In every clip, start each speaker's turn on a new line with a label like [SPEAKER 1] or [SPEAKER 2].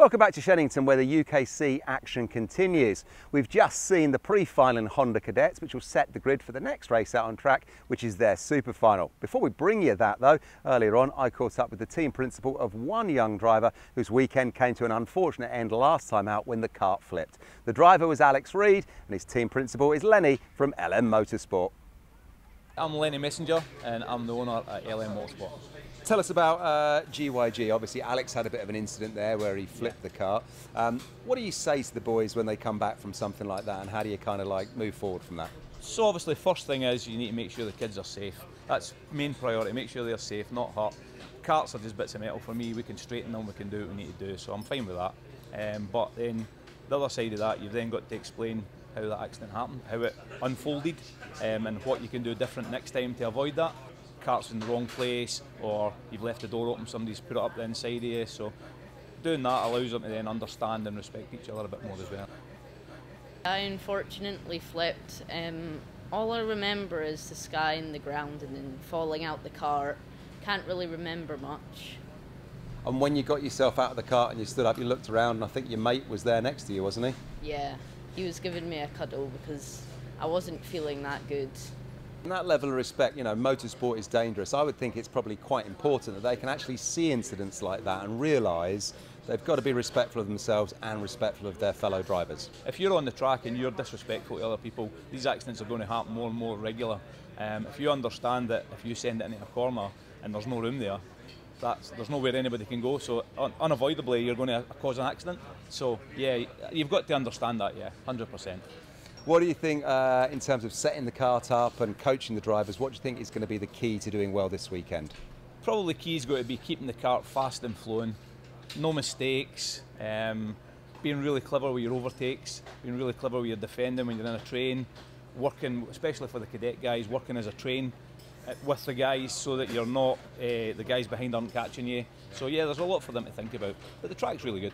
[SPEAKER 1] Welcome back to Shenington, where the UKC action continues. We've just seen the pre-final in Honda Cadets, which will set the grid for the next race out on track, which is their super final. Before we bring you that though, earlier on I caught up with the team principal of one young driver whose weekend came to an unfortunate end last time out when the kart flipped. The driver was Alex Reid and his team principal is Lenny from LM Motorsport.
[SPEAKER 2] I'm Lenny Messenger and I'm the owner at LM Motorsport.
[SPEAKER 1] Tell us about GYG. Obviously Alex had a bit of an incident there where he flipped the car. What do you say to the boys when they come back from something like that, and how do you kind of like move forward from that?
[SPEAKER 2] So obviously first thing is you need to make sure the kids are safe. That's main priority, make sure they're safe, not hurt. Karts are just bits of metal for me, we can straighten them, we can do what we need to do, so I'm fine with that. But then the other side of that, you've then got to explain how that accident happened, how it unfolded, and what you can do different next time to avoid that. Cart's in the wrong place, or you've left the door open, somebody's put it up the inside of you, so doing that allows them to then understand and respect each other a bit more as well.
[SPEAKER 3] I unfortunately flipped. All I remember is the sky and the ground and then falling out the cart. Can't really remember much.
[SPEAKER 1] And when you got yourself out of the cart and you stood up, you looked around, and I think your mate was there next to you, wasn't he?
[SPEAKER 3] Yeah, he was giving me a cuddle because I wasn't feeling that good.
[SPEAKER 1] And that level of respect, you know, motorsport is dangerous. I would think it's probably quite important that they can actually see incidents like that and realise they've got to be respectful of themselves and respectful of their fellow drivers.
[SPEAKER 2] If you're on the track and you're disrespectful to other people, these accidents are going to happen more and more regular. If you understand that if you send it into a corner and there's no room there, there's nowhere anybody can go, so unavoidably you're going to cause an accident. So yeah, you've got to understand that, yeah, 100%.
[SPEAKER 1] What do you think in terms of setting the kart up and coaching the drivers? What do you think is going to be the key to doing well this weekend?
[SPEAKER 2] Probably the key is going to be keeping the kart fast and flowing, no mistakes, being really clever with your overtakes, being really clever with your defending when you're in a train, working, especially for the cadet guys, working as a train with the guys so that you're not, the guys behind aren't catching you. So yeah, there's a lot for them to think about, but the track's really good.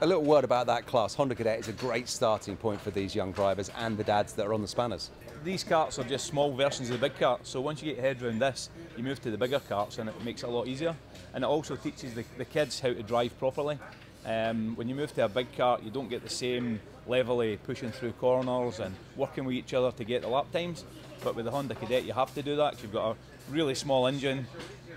[SPEAKER 1] A little word about that class. Honda Cadet is a great starting point for these young drivers and the dads that are on the spanners.
[SPEAKER 2] These karts are just small versions of the big kart, so once you get your head around this, you move to the bigger karts and it makes it a lot easier. And it also teaches the kids how to drive properly. When you move to a big kart, you don't get the same level of pushing through corners and working with each other to get the lap times. But with the Honda Cadet, you have to do that because you've got a really small engine,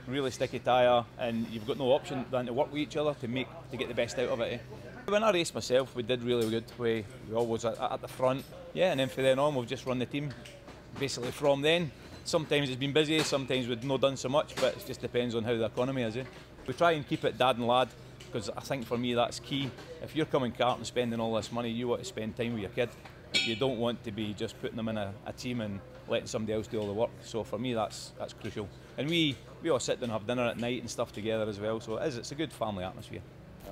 [SPEAKER 2] really sticky tyre, and you've got no option than to work with each other to get the best out of it. When I raced myself, we did really good. We always at the front, yeah, and then from then on we've just run the team. Basically from then, sometimes it's been busy, sometimes we've not done so much, but it just depends on how the economy is. We try and keep it dad and lad, because I think for me that's key. If you're coming kart and spending all this money, you want to spend time with your kid. You don't want to be just putting them in a team and letting somebody else do all the work. So for me that's crucial. And we all sit down and have dinner at night and stuff together as well, so it's a good family atmosphere.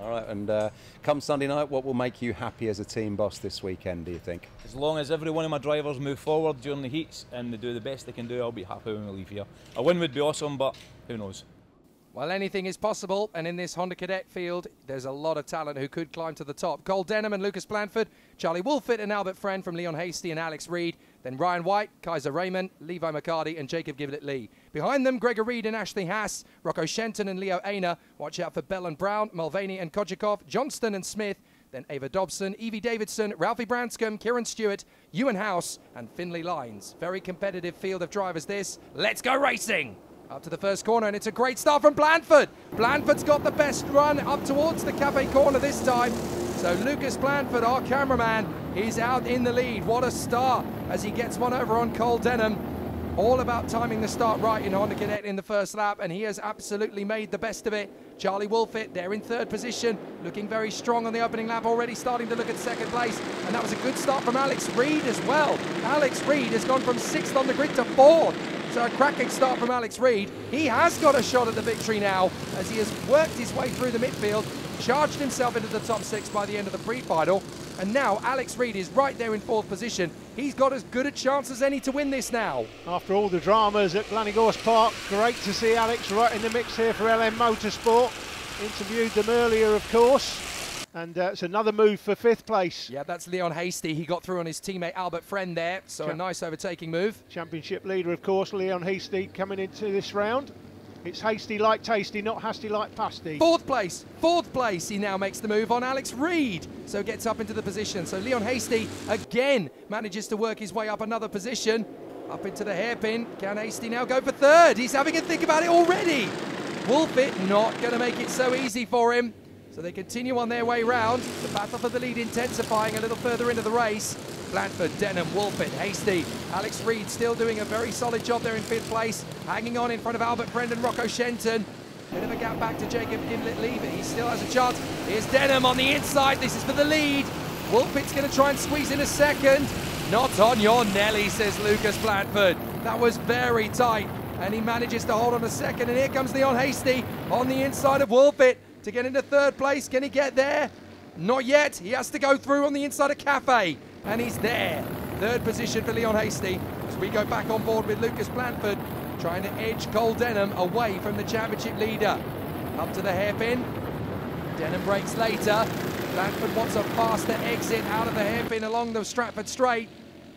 [SPEAKER 1] All right, and come Sunday night, what will make you happy as a team boss this weekend, do you think?
[SPEAKER 2] As long as every one of my drivers move forward during the heats and they do the best they can do, I'll be happy when we leave here. A win would be awesome, but who knows?
[SPEAKER 4] Well, anything is possible, and in this Honda Cadet field, there's a lot of talent who could climb to the top. Cole Denham and Lucas Blanford, Charlie Wolfett and Albert Friend from Leon Hasty and Alex Reid, then Ryan White, Kaiser Raymond, Levi McCarty and Jacob Giblett-Lee. Behind them, Gregor Reid and Ashley Haas, Rocco Shenton and Leo Aina. Watch out for Bell and Brown, Mulvaney and Kodjakov, Johnston and Smith, then Ava Dobson, Evie Davidson, Ralphie Branscombe, Kieran Stewart, Ewan House and Finlay Lines. Very competitive field of drivers this. Let's go racing! Up to the first corner, and it's a great start from Blanford. Blanford's got the best run up towards the cafe corner this time. So Lucas Blanford, our cameraman, he's out in the lead. What a start as he gets one over on Cole Denham. All about timing the start right in Honda Cadet in the first lap, and he has absolutely made the best of it. Charlie Wolfett, there in third position, looking very strong on the opening lap, already starting to look at second place. And that was a good start from Alex Reid as well. Alex Reid has gone from 6th on the grid to 4th. So a cracking start from Alex Reid. He has got a shot at the victory now as he has worked his way through the midfield, charged himself into the top 6 by the end of the pre-final. And now Alex Reid is right there in 4th position. He's got as good a chance as any to win this now.
[SPEAKER 5] After all the dramas at Glanigorse Park, great to see Alex right in the mix here for LM Motorsport. Interviewed them earlier, of course. And it's another move for 5th place.
[SPEAKER 4] Yeah, that's Leon Hasty. He got through on his teammate Albert Friend there, so a nice overtaking move.
[SPEAKER 5] Championship leader, of course, Leon Hasty coming into this round. It's hasty like tasty, not hasty like pasty.
[SPEAKER 4] Fourth place, he now makes the move on Alex Reid, so gets up into the position. So Leon Hasty again manages to work his way up another position, up into the hairpin. Can Hasty now go for third? He's having a think about it already. Wolfit not going to make it so easy for him, so they continue on their way round. The battle for the lead intensifying a little further into the race. Blanford, Denham, Wolfit, Hasty, Alex Reid still doing a very solid job there in 5th place, hanging on in front of Albert Friend and Rocco Shenton. Bit of a gap back to Jacob Gimlet-Lee, but he still has a chance. Here's Denham on the inside, this is for the lead. Wolfit's going to try and squeeze in a second. Not on your Nelly, says Lucas Blanford. That was very tight, and he manages to hold on a second, and here comes Leon Hasty on the inside of Wolfit to get into 3rd place. Can he get there? Not yet, he has to go through on the inside of Cafe. And he's there. 3rd position for Leon Hasty. As we go back on board with Lucas Blanford, trying to edge Cole Denham away from the championship leader. Up to the hairpin. Denham breaks later. Blanford wants a faster exit out of the hairpin along the Stratford Straight.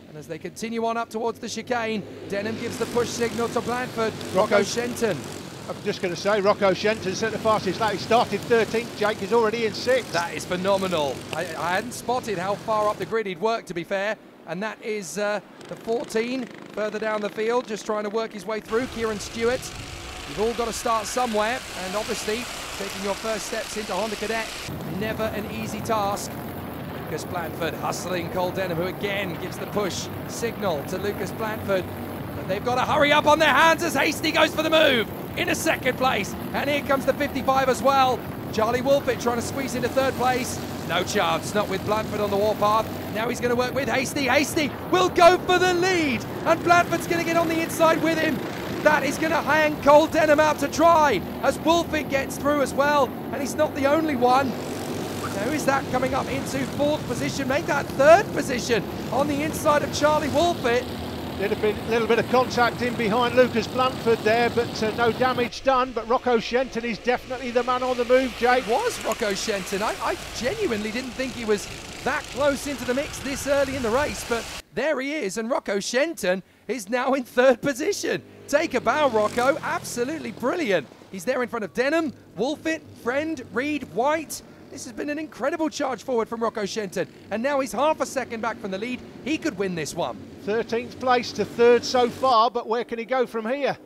[SPEAKER 4] And as they continue on up towards the chicane, Denham gives the push signal to Blanford. Rocco Shenton.
[SPEAKER 5] I'm just going to say, Rocco Shenton set the fastest lap. He started 13th, Jake is already in 6th.
[SPEAKER 4] That is phenomenal. I hadn't spotted how far up the grid he'd worked, to be fair. And that is the 14 further down the field, just trying to work his way through. Kieran Stewart. You've all got to start somewhere, and obviously taking your first steps into Honda Cadet, never an easy task. Lucas Blanford hustling Cole Denham, who again gives the push signal to Lucas Blanford. But they've got to hurry up on their hands as Hasty goes for the move into 2nd place. And here comes the 55 as well. Charlie Wolfit trying to squeeze into 3rd place. No chance, not with Blanford on the warpath. Now he's going to work with Hasty. Hasty will go for the lead, and Blanford's going to get on the inside with him. That is going to hang Cole Denham out to dry as Wolfit gets through as well, and he's not the only one. Now who is that coming up into 4th position? Make that 3rd position on the inside of Charlie Wolfit.
[SPEAKER 5] Little bit of contact in behind Lucas Blanford there, but no damage done. But Rocco Shenton is definitely the man on the move, Jake.
[SPEAKER 4] It was Rocco Shenton. I genuinely didn't think he was that close into the mix this early in the race, but there he is, and Rocco Shenton is now in 3rd position. Take a bow, Rocco. Absolutely brilliant. He's there in front of Denham, Wolfit, Friend, Reid, White. This has been an incredible charge forward from Rocco Shenton, and now he's half a second back from the lead. He could win this one.
[SPEAKER 5] 13th place to 3rd so far, but where can he go from here?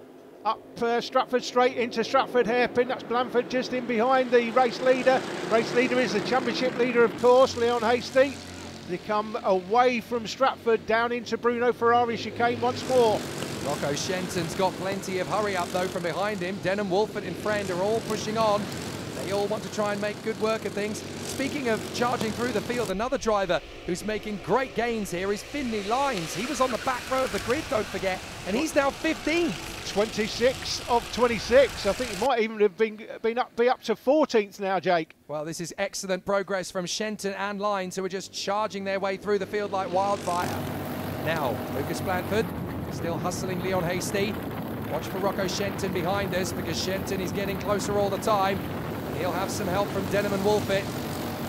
[SPEAKER 5] Up Stratford Straight into Stratford Hairpin. That's Blanford just in behind the race leader. Race leader is the championship leader, of course, Leon Hasty. They come away from Stratford down into Bruno Ferrari chicane once more.
[SPEAKER 4] Rocco Shenton's got plenty of hurry up though from behind him. Denham, Wolfit and Friend are all pushing on. They all want to try and make good work of things. Speaking of charging through the field, another driver who's making great gains here is Finley Lines. He was on the back row of the grid, don't forget, and he's now 15th.
[SPEAKER 5] 26 of 26. I think he might even have be up to 14th now, Jake.
[SPEAKER 4] Well, this is excellent progress from Shenton and Lines, who are just charging their way through the field like wildfire. Now, Lucas Blanford still hustling Leon Hasty. Watch for Rocco Shenton behind us, because Shenton is getting closer all the time. He'll have some help from Denham and Wolfit.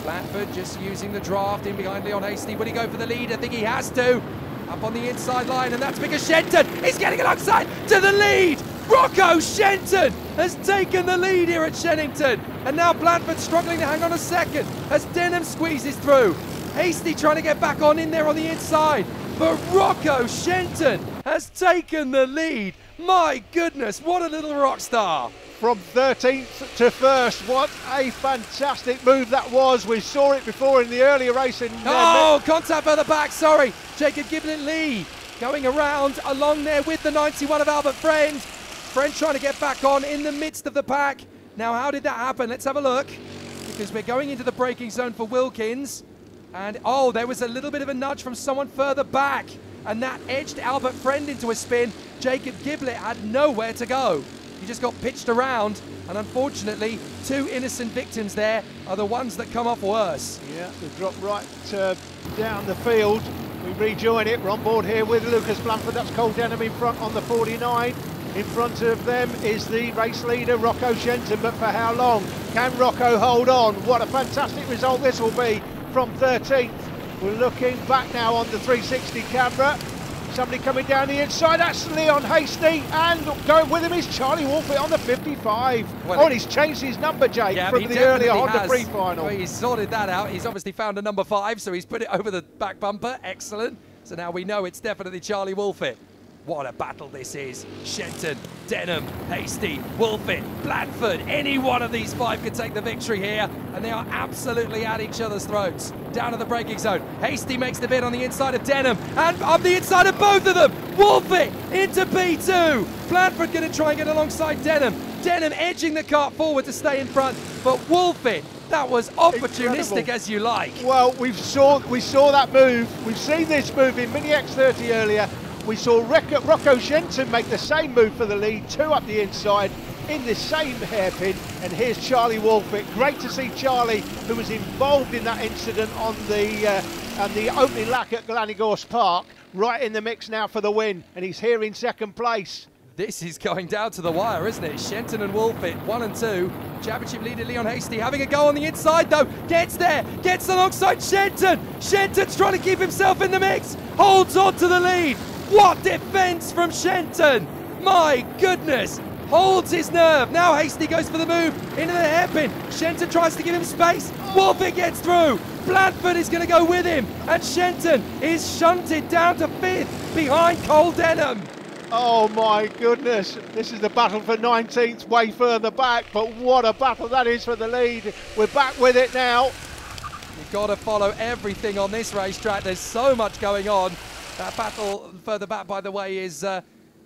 [SPEAKER 4] Blanford just using the draft in behind Leon Hasty. Will he go for the lead? I think he has to. Up on the inside line, and that's because Shenton is getting alongside to the lead. Rocco Shenton has taken the lead here at Shennington. And now Blanford struggling to hang on a second as Denham squeezes through. Hasty trying to get back on in there on the inside. But Rocco Shenton has taken the lead. My goodness, what a little rock star.
[SPEAKER 5] From 13th to 1st, what a fantastic move that was. We saw it before in the earlier race.
[SPEAKER 4] Contact further back, sorry. Jacob Gimlet-Lee going around along there with the 91 of Albert Friend. Friend trying to get back on in the midst of the pack. Now, how did that happen? Let's have a look, because we're going into the braking zone for Wilkins. And, there was a little bit of a nudge from someone further back, and that edged Albert Friend into a spin. Jacob Gimlet had nowhere to go. He just got pitched around, and unfortunately, 2 innocent victims there are the ones that come off worse.
[SPEAKER 5] Yeah, they drop right down the field. We rejoin it. We're on board here with Lucas Blanford. That's Cole Denham in front on the 49. In front of them is the race leader, Rocco Shenton, but for how long? Can Rocco hold on? What a fantastic result this will be from 13th. We're looking back now on the 360 camera. Somebody coming down the inside, that's Leon Hasty, and going with him is Charlie Wolfett on the 55.
[SPEAKER 4] Well,
[SPEAKER 5] and he's changed his number, Jake,
[SPEAKER 4] yeah,
[SPEAKER 5] from
[SPEAKER 4] he
[SPEAKER 5] the earlier
[SPEAKER 4] definitely
[SPEAKER 5] Honda
[SPEAKER 4] has.
[SPEAKER 5] pre-final.
[SPEAKER 4] Well, he's sorted that out. He's obviously found a number 5, so he's put it over the back bumper. Excellent. So now we know it's definitely Charlie Wolfett. What a battle this is. Shenton, Denham, Hasty, Wolfett, Blandford. Any one of these 5 could take the victory here, and they are absolutely at each other's throats. Down to the braking zone. Hasty makes the bid on the inside of Denham, and up the inside of both of them. Wolfett into P2. Blandford going to try and get alongside Denham. Denham edging the kart forward to stay in front, but Wolfett, that was opportunistic. Incredible. As you like.
[SPEAKER 5] Well, we saw that move. We've seen this move in Mini X30 earlier. We saw Rocco Shenton make the same move for the lead, 2 up the inside in the same hairpin. And here's Charlie Wolfett. Great to see Charlie, who was involved in that incident on the opening lap at Glenegorse Park, right in the mix now for the win. And he's here in second place.
[SPEAKER 4] This is going down to the wire, isn't it? Shenton and Wolfett, 1 and 2. Championship leader Leon Hasty having a go on the inside, though. Gets there, gets alongside Shenton. Shenton's trying to keep himself in the mix. Holds on to the lead. What defence from Shenton! My goodness! Holds his nerve. Now Hasty goes for the move into the hairpin. Shenton tries to give him space. Wolfett gets through. Blandford is going to go with him. And Shenton is shunted down to 5th behind Cole Denham.
[SPEAKER 5] Oh my goodness, this is the battle for 19th, way further back, but what a battle that is for the lead. We're back with it now.
[SPEAKER 4] You've got to follow everything on this racetrack. There's so much going on. That battle further back, by the way, is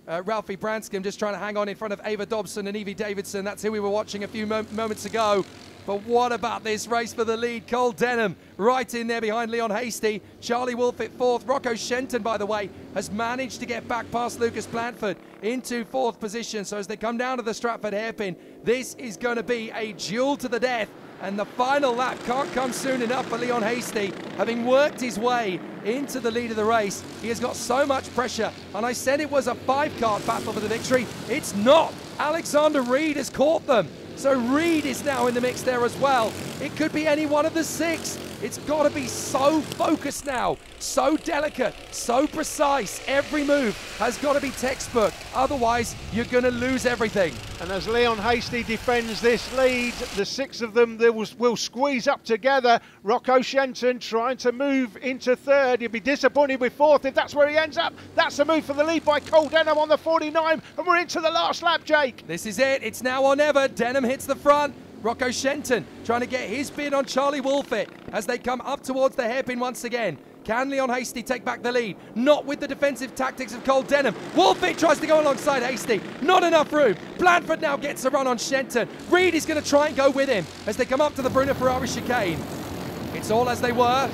[SPEAKER 4] Ralphie Branscombe just trying to hang on in front of Ava Dobson and Evie Davidson. That's who we were watching a few moments ago. But what about this race for the lead? Cole Denham right in there behind Leon Hasty. Charlie Wolfett 4th. Rocco Shenton, by the way, has managed to get back past Lucas Blandford into 4th position. So as they come down to the Stratford hairpin, this is going to be a duel to the death. And the final lap can't come soon enough for Leon Hasty. Having worked his way into the lead of the race, he has got so much pressure. And I said it was a 5-kart battle for the victory. It's not. Alexander Reed has caught them. So Reed is now in the mix there as well. It could be any one of the 6. It's got to be so focused now, so delicate, so precise. Every move has got to be textbook. Otherwise, you're going to lose everything.
[SPEAKER 5] And as Leon Hasty defends this lead, the 6 of them will squeeze up together. Rocco Shenton trying to move into 3rd. He'll be disappointed with 4th if that's where he ends up. That's the move for the lead by Cole Denham on the 49. And we're into the last lap, Jake.
[SPEAKER 4] This is it. It's now or never. Denham hits the front. Rocco Shenton trying to get his bid on Charlie Wolfett as they come up towards the hairpin once again. Can Leon Hasty take back the lead? Not with the defensive tactics of Cole Denham. Wolfett tries to go alongside Hasty. Not enough room. Blandford now gets a run on Shenton. Reed is going to try and go with him as they come up to the Bruno Ferrari chicane. It's all as they were.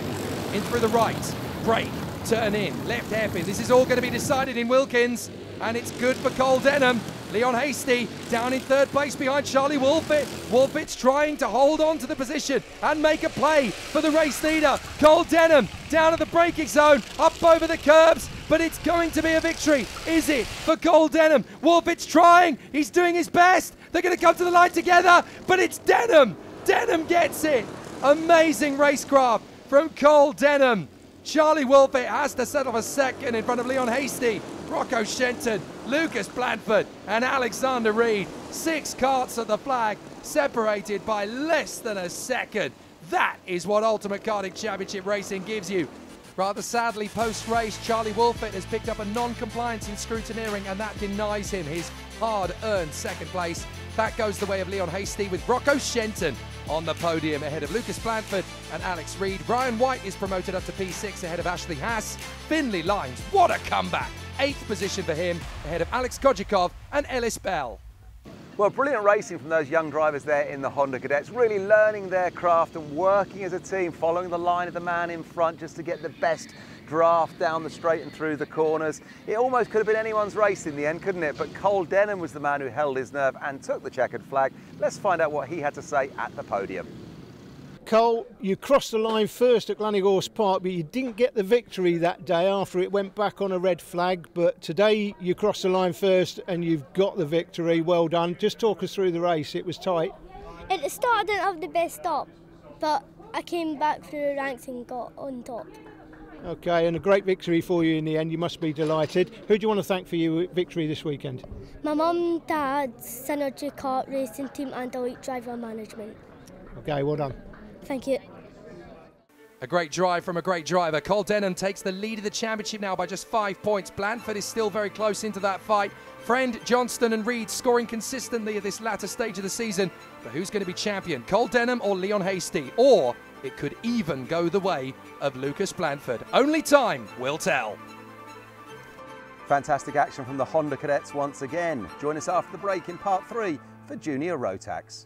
[SPEAKER 4] In through the right. Brake. Turn in. Left hairpin. This is all going to be decided in Wilkins. And it's good for Cole Denham. Leon Hasty down in 3rd place behind Charlie Wolfett. Wolfett's trying to hold on to the position and make a play for the race leader. Cole Denham down at the braking zone, up over the curbs, but it's going to be a victory. Is it for Cole Denham? Wolfett's trying. He's doing his best. They're going to come to the line together, but it's Denham. Denham gets it. Amazing racecraft from Cole Denham. Charlie Wolfett has to settle for 2nd in front of Leon Hasty. Rocco Shenton, Lucas Blandford and Alexander Reed. 6 karts at the flag, separated by less than a second. That is what Ultimate Karting Championship racing gives you. Rather sadly, post-race, Charlie Wolfett has picked up a non-compliance in scrutineering, and that denies him his hard-earned 2nd place. That goes the way of Leon Hasty, with Rocco Shenton on the podium ahead of Lucas Blandford and Alex Reed. Ryan White is promoted up to P6 ahead of Ashley Haas. Finley Lines, what a comeback! 8th position for him ahead of Alex Kodjikov and Ellis Bell.
[SPEAKER 1] Well, brilliant racing from those young drivers there in the Honda Cadets, really learning their craft and working as a team, following the line of the man in front just to get the best draft down the straight and through the corners. It almost could have been anyone's race in the end, couldn't it? But Cole Denham was the man who held his nerve and took the checkered flag. Let's find out what he had to say at the podium.
[SPEAKER 5] Cole, you crossed the line first at Glenegorse Park, but you didn't get the victory that day after it went back on a red flag. But today you crossed the line first and you've got the victory. Well done. Just talk us through the race. It was tight.
[SPEAKER 6] At the start I didn't have the best stop, but I came back through the ranks and got on top.
[SPEAKER 5] Okay, and a great victory for you in the end. You must be delighted. Who do you want to thank for your victory this weekend?
[SPEAKER 6] My mum, dad, Synergy Kart Racing Team and Elite Driver Management.
[SPEAKER 5] Okay, well done.
[SPEAKER 6] Thank you.
[SPEAKER 4] A great drive from a great driver. Cole Denham takes the lead of the championship now by just 5 points. Blandford is still very close into that fight. Friend, Johnston and Reed scoring consistently at this latter stage of the season. But who's going to be champion? Cole Denham or Leon Hastie? Or it could even go the way of Lucas Blandford. Only time will tell.
[SPEAKER 1] Fantastic action from the Honda Cadets once again. Join us after the break in part 3 for Junior Rotax.